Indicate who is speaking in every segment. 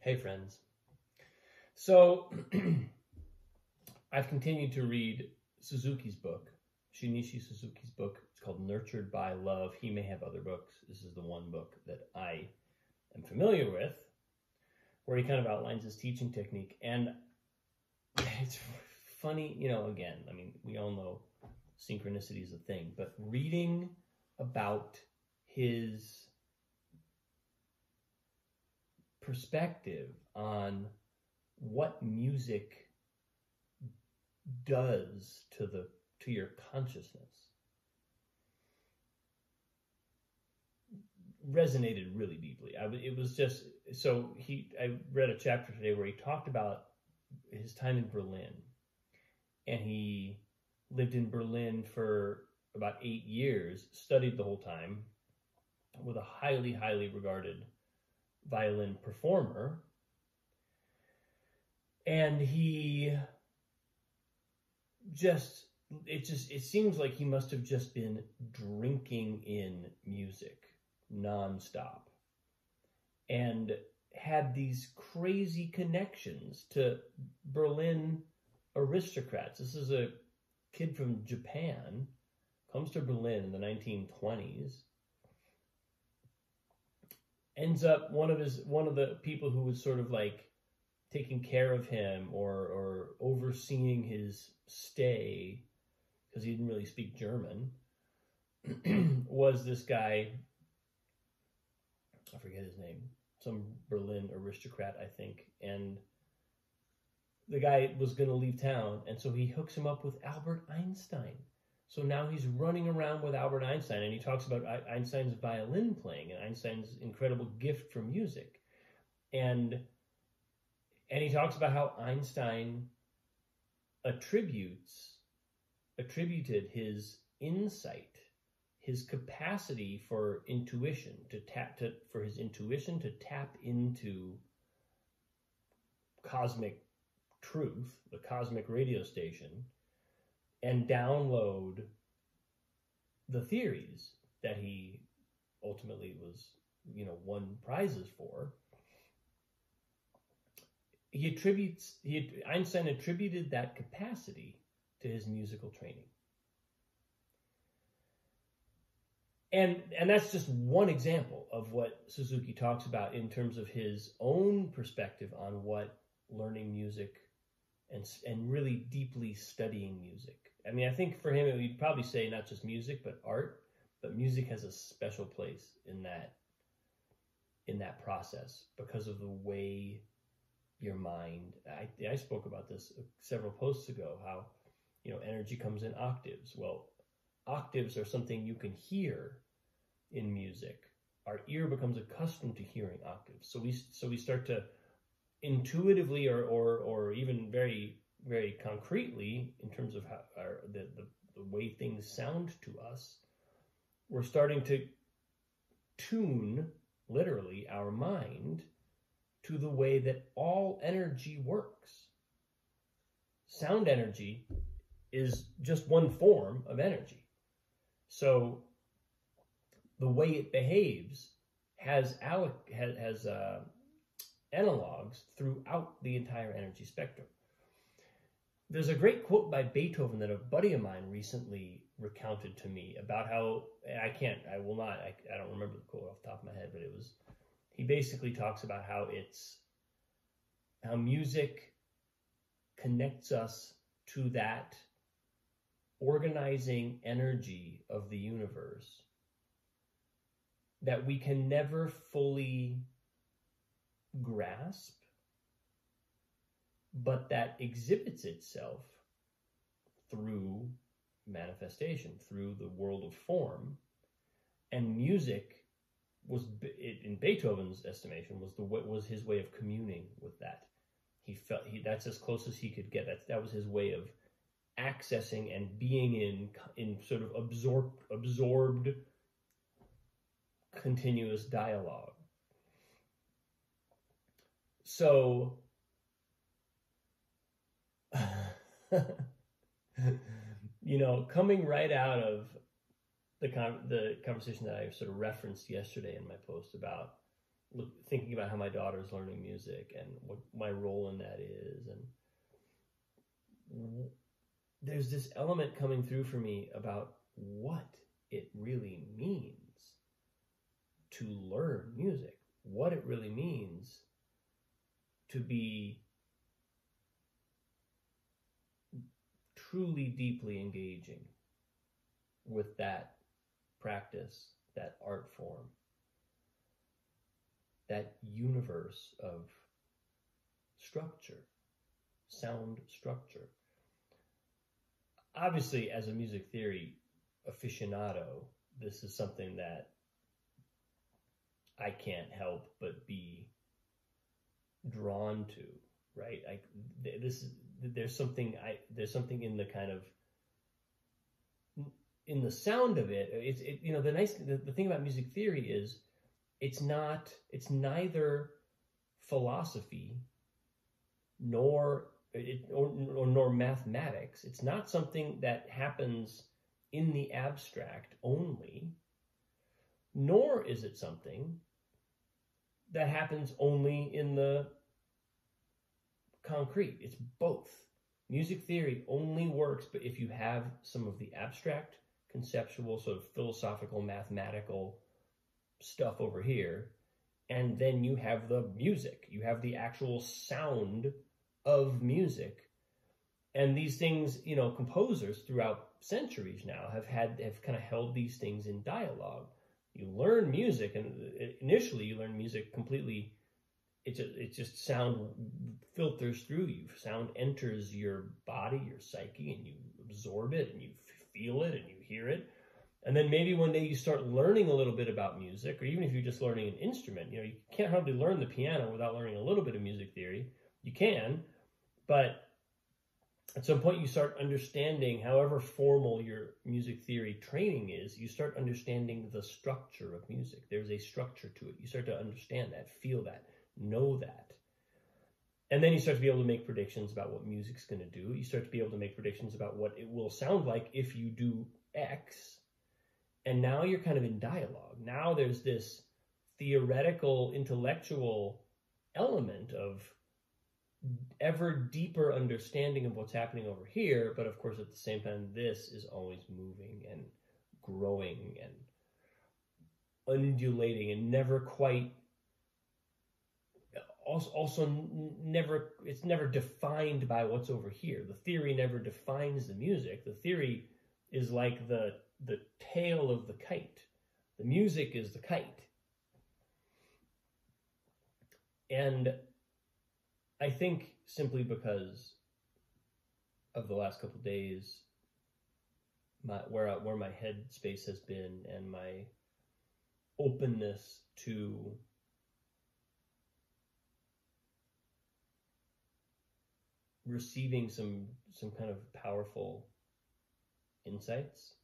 Speaker 1: Hey friends. So I've continued to read Suzuki's book, Shin'ichi Suzuki's book. It's called Nurtured by Love. He may have other books. This is the one book that I am familiar with, where he kind of outlines his teaching technique. And it's funny, again, I mean, we all know synchronicity is a thing, but reading about his perspective on what music does to your consciousness resonated really deeply. I read a chapter today where he talked about his time in Berlin, and he lived in Berlin for about 8 years, studied the whole time with a highly, highly regarded violin performer. And it seems like he must have just been drinking in music nonstop and had these crazy connections to Berlin aristocrats. This is a kid from Japan, comes to Berlin in the 1920s, ends up one of the people who was sort of like taking care of him or overseeing his stay, because he didn't really speak German, was this guy, I forget his name, some Berlin aristocrat, I think, and the guy was going to leave town, and so he hooks him up with Albert Einstein. So now he's running around with Albert Einstein, and he talks about Einstein's violin playing and Einstein's incredible gift for music. And he talks about how Einstein attributed his insight, his capacity for intuition, to tap into cosmic truth, the cosmic radio station, and download the theories that he ultimately was, won prizes for. Einstein attributed that capacity to his musical training. And that's just one example of what Suzuki talks about in terms of his own perspective on what learning music and really deeply studying music. I mean, I think for him, we'd probably say not just music, but art, but music has a special place in that process because of the way your mind, I spoke about this several posts ago, how, energy comes in octaves. Well, octaves are something you can hear in music. Our ear becomes accustomed to hearing octaves. So we start to intuitively or even very, very concretely, in terms of how the way things sound to us, we're starting to tune, literally, our mind to the way that all energy works. Sound energy is just one form of energy. So the way it behaves has analogs throughout the entire energy spectrum. There's a great quote by Beethoven that a buddy of mine recently recounted to me about how, I don't remember the quote off the top of my head, but he basically talks about how music connects us to that organizing energy of the universe that we can never fully grasp, but that exhibits itself through manifestation, through the world of form. And music was, in Beethoven's estimation, was his way of communing with that. That's as close as he could get. That was his way of accessing and being in sort of absorbed continuous dialogue. So coming right out of the conversation that I sort of referenced yesterday in my post about thinking about how my daughter's learning music and what my role in that is, and there's this element coming through for me about what it really means to learn music, what it really means to be truly deeply engaging with that practice, that art form, that universe of structure, sound structure. Obviously, as a music theory aficionado, this is something that I can't help but be drawn to, right? There's something in the kind of, in the sound of it. The thing about music theory is it's neither philosophy nor mathematics. It's not something that happens in the abstract only, nor is it something that happens only in the concrete. It's both. Music theory only works but if you have some of the abstract, conceptual, sort of philosophical, mathematical stuff over here, and then you have the music. You have the actual sound of music. And these things, composers throughout centuries now have kind of held these things in dialogue. You learn music, and initially you learn music completely. It just sound filters through you. Sound enters your body, your psyche, and you absorb it, and you feel it, and you hear it. And then maybe one day you start learning a little bit about music, or even if you're just learning an instrument, you can't hardly learn the piano without learning a little bit of music theory. You can, but at some point you start understanding, however formal your music theory training is, you start understanding the structure of music. There's a structure to it. You start to understand that, feel that, know that. And then you start to be able to make predictions about what music's going to do. You start to be able to make predictions about what it will sound like if you do X. And now you're kind of in dialogue. Now there's this theoretical, intellectual element of ever deeper understanding of what's happening over here. But of course, at the same time, this is always moving and growing and undulating and never quite, it's never defined by what's over here. The theory never defines the music. The theory is like the tail of the kite. The music is the kite. And I think simply because of the last couple of days, where my head space has been, and my openness to receiving some kind of powerful insights,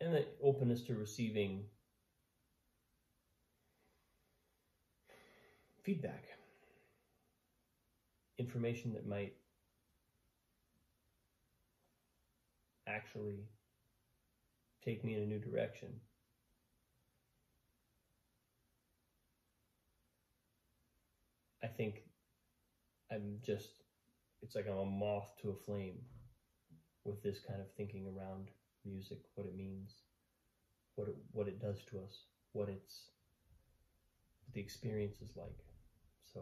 Speaker 1: and the openness to receiving feedback, information that might actually take me in a new direction. I think it's like I'm a moth to a flame with this kind of thinking around music, what it means, what it does to us, what the experience is like. So,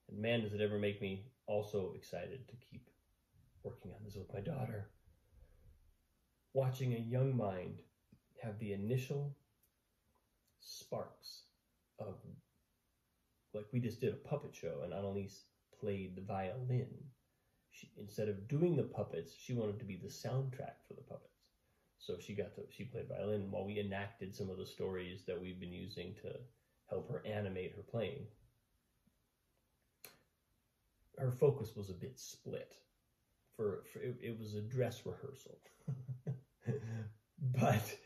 Speaker 1: and man, does it ever make me also excited to keep working on this with my daughter. Watching a young mind have the initial sparks of, like we just did a puppet show and Annalise played the violin. Instead of doing the puppets, she wanted to be the soundtrack for the puppets. So she played violin while we enacted some of the stories that we've been using to help her animate her playing. Her focus was a bit split. It was a dress rehearsal. But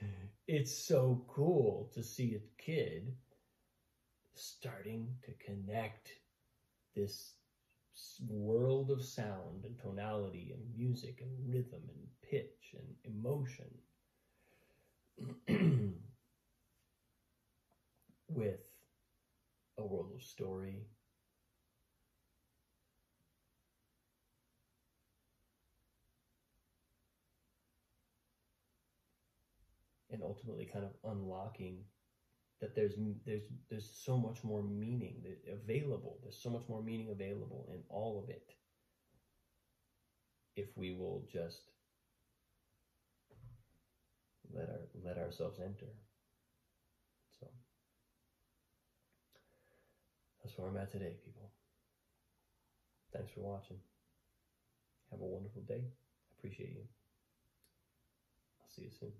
Speaker 1: it's so cool to see a kid starting to connect this world of sound and tonality and music and rhythm and pitch and emotion with a world of story, and ultimately kind of unlocking that there's so much more meaning available. There's so much more meaning available in all of it if we will just let ourselves enter. So that's where I'm at today, people. Thanks for watching. Have a wonderful day. I appreciate you. I'll see you soon.